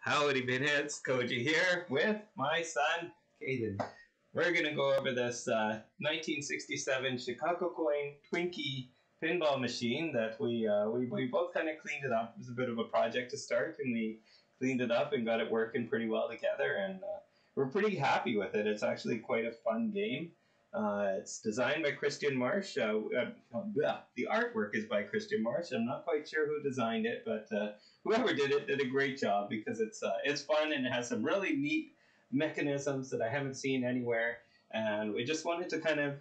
Howdy Pinheads, Koji here with my son, Caden. We're going to go over this 1967 Chicago coin Twinky pinball machine that we both kind of cleaned it up. It was a bit of a project to start, and we cleaned it up and got it working pretty well together, and we're pretty happy with it. It's actually quite a fun game. It's designed by Christian Marsh. The artwork is by Christian Marsh. I'm not quite sure who designed it, but whoever did it did a great job because it's fun and it has some really neat mechanisms that I haven't seen anywhere. And we just wanted to kind of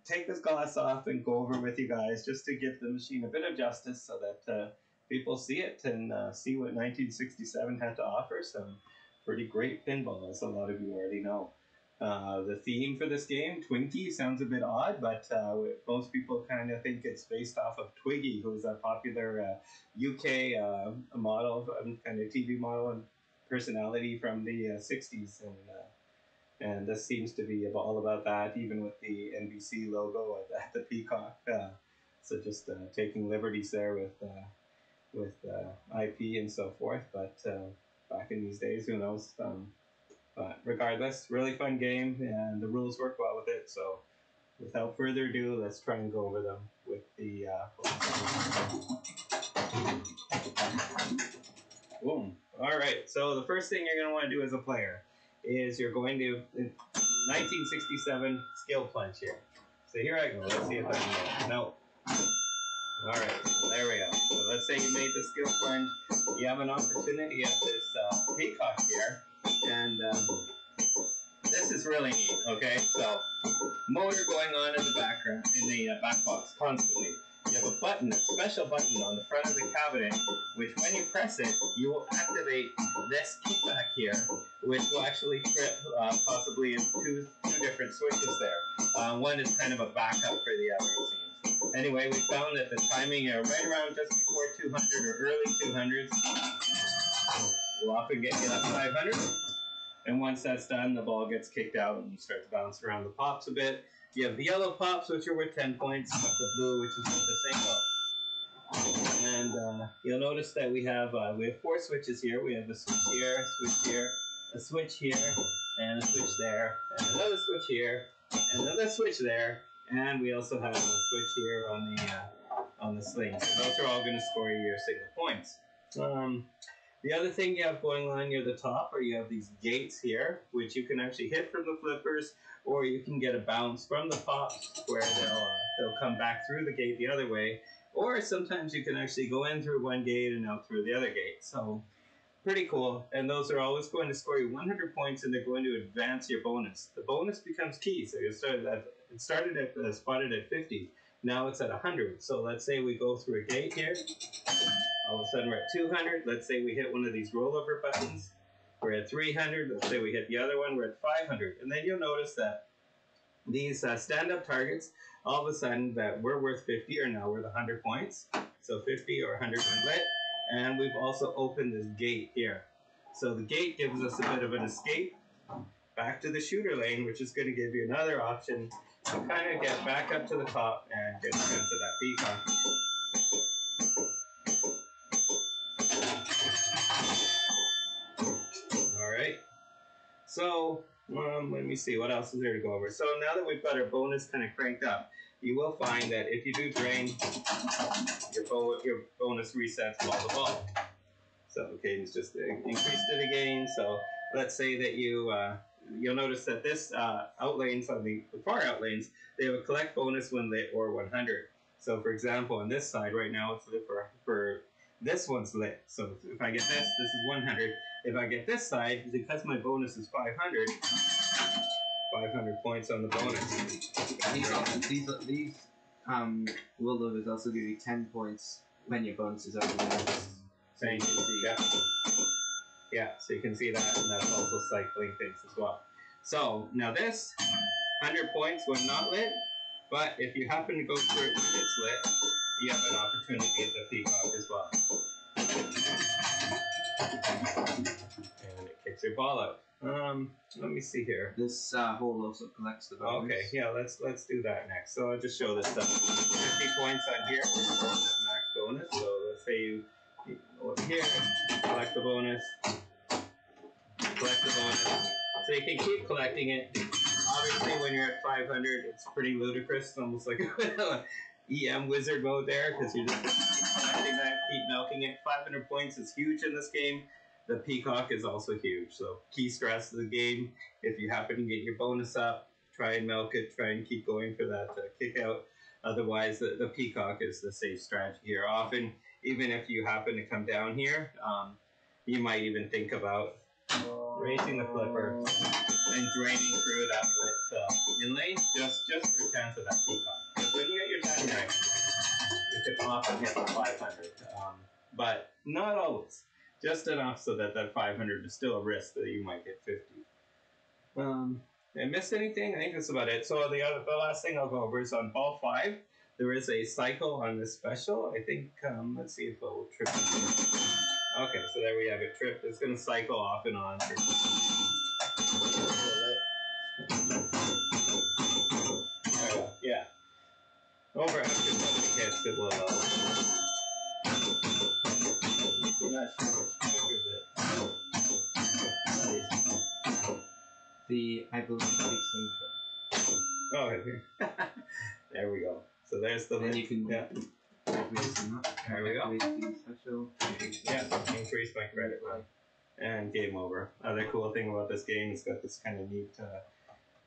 take this glass off and go over with you guys just to give the machine a bit of justice so that people see it and see what 1967 had to offer. Some pretty great pinball, as a lot of you already know. The theme for this game, Twinky, sounds a bit odd, but most people kind of think it's based off of Twiggy, who's a popular UK model, kind of TV model and personality from the 60s. And this seems to be all about that, even with the NBC logo at the peacock. So just taking liberties there with IP and so forth. But back in these days, who knows? But regardless, really fun game, and the rules work well with it. So without further ado, let's try and go over them with the boom. All right, so the first thing you're going to want to do as a player is you're going to 1967 skill plunge here. So here I go. Let's see if I can get it. No. All right, there we go. So let's say you made the skill plunge. You have an opportunity at this peacock here. And this is really neat, okay? So, motor going on in the background, in the back box constantly. You have a button, a special button on the front of the cabinet, which when you press it, you will activate this key back here, which will actually trip possibly two different switches there. One is kind of a backup for the other, it seems. Anyway, we found that the timing right around just before 200 or early 200s will often get you that 500. And once that's done, the ball gets kicked out and you start to bounce around the pops a bit. You have the yellow pops, which are worth 10 points, the blue, which is worth the same ball. And you'll notice that we have 4 switches here. We have a switch here, a switch here, and a switch there, and another switch here, and another switch there, and we also have a switch here on the sling. So those are all going to score you your single points. The other thing you have going on near the top are you have these gates here, which you can actually hit from the flippers, or you can get a bounce from the pops where they'll come back through the gate the other way, or sometimes you can actually go in through one gate and out through the other gate. So pretty cool, and those are always going to score you 100 points, and they're going to advance your bonus. The bonus becomes key, so it started at spotted at 50. Now it's at 100. So let's say we go through a gate here. All of a sudden we're at 200. Let's say we hit one of these rollover buttons. We're at 300. Let's say we hit the other one. We're at 500. And then you'll notice that these stand-up targets, all of a sudden that we're worth 50 are now worth 100 points. So 50 or 100 when lit. And we've also opened this gate here. So the gate gives us a bit of an escape back to the shooter lane, which is going to give you another option to kind of get back up to the top and get a sense of that peacock. Alright, so let me see, what else is there to go over? So now that we've got our bonus kind of cranked up, you will find that if you do drain, your bonus resets all the ball. So Caden's just increased it again. So let's say that you'll notice that this outlanes, on the far outlanes, they have a collect bonus when lit or 100. So for example, on this side right now, it's lit for this one's lit. So if I get this is 100. If I get this side, because my bonus is 500 points on the bonus. These rollovers also give you 10 points when your bonus is over. So you can see, yeah, so you can see that, and that's also cycling things as well. So now this 100 points when not lit, but if you happen to go through it when it's lit, you have an opportunity at the peacock as well. And it kicks your ball out. Let me see here. This hole also collects the bonus. Okay, yeah, let's do that next. So I'll just show this stuff. 50 points on here, max bonus. So let's say you go over here, collect the bonus, So you can keep collecting it. Obviously, when you're at 500, it's pretty ludicrous. It's almost like EM wizard mode there, because you're just collecting that, keep milking it. 500 points is huge in this game. The peacock is also huge. So key stress of the game, if you happen to get your bonus up, try and milk it, try and keep going for that kick out. Otherwise, the peacock is the safe strategy here. Often, even if you happen to come down here, you might even think about raising the flipper and draining through that lit inlay just for a chance of that peacock. Because when you get your time right, you can often hit the 500, but not always. Just enough so that 500 is still a risk that you might get 50. Did I miss anything? I think that's about it. So the last thing I'll go over is on ball 5. There is a cycle on this special. I think, let's see if it will trip. Okay, so there we have it. Trip. It's going to cycle off and on. There we go. Yeah. Over after something hits, it will. I'm not sure which triggers it. I believe the slingshot. Oh, here. There we go. So there's the. Then you can raise them up. There we go. The special. Yeah, increase my credit line. And game over. Other cool thing about this game, it's got this kind of neat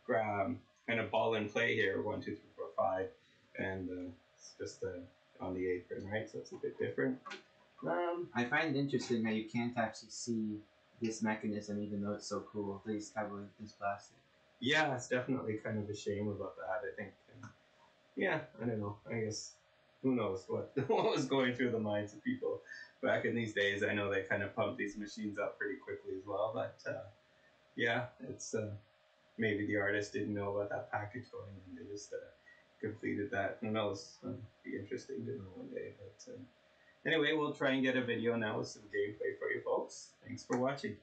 kind of ball in play here. 1, 2, 3, 4, 5. And it's just on the apron, right? So it's a bit different. I find it interesting how you can't actually see this mechanism, even though it's so cool. They just cover with this plastic. Yeah, it's definitely kind of a shame about that, I think. Yeah, I don't know. I guess, who knows what was going through the minds of people back in these days. I know they kind of pumped these machines up pretty quickly as well, but yeah, it's maybe the artist didn't know about that package going and they just completed that. Who knows? It'd be interesting to know one day. But anyway, we'll try and get a video now with some gameplay for you folks. Thanks for watching.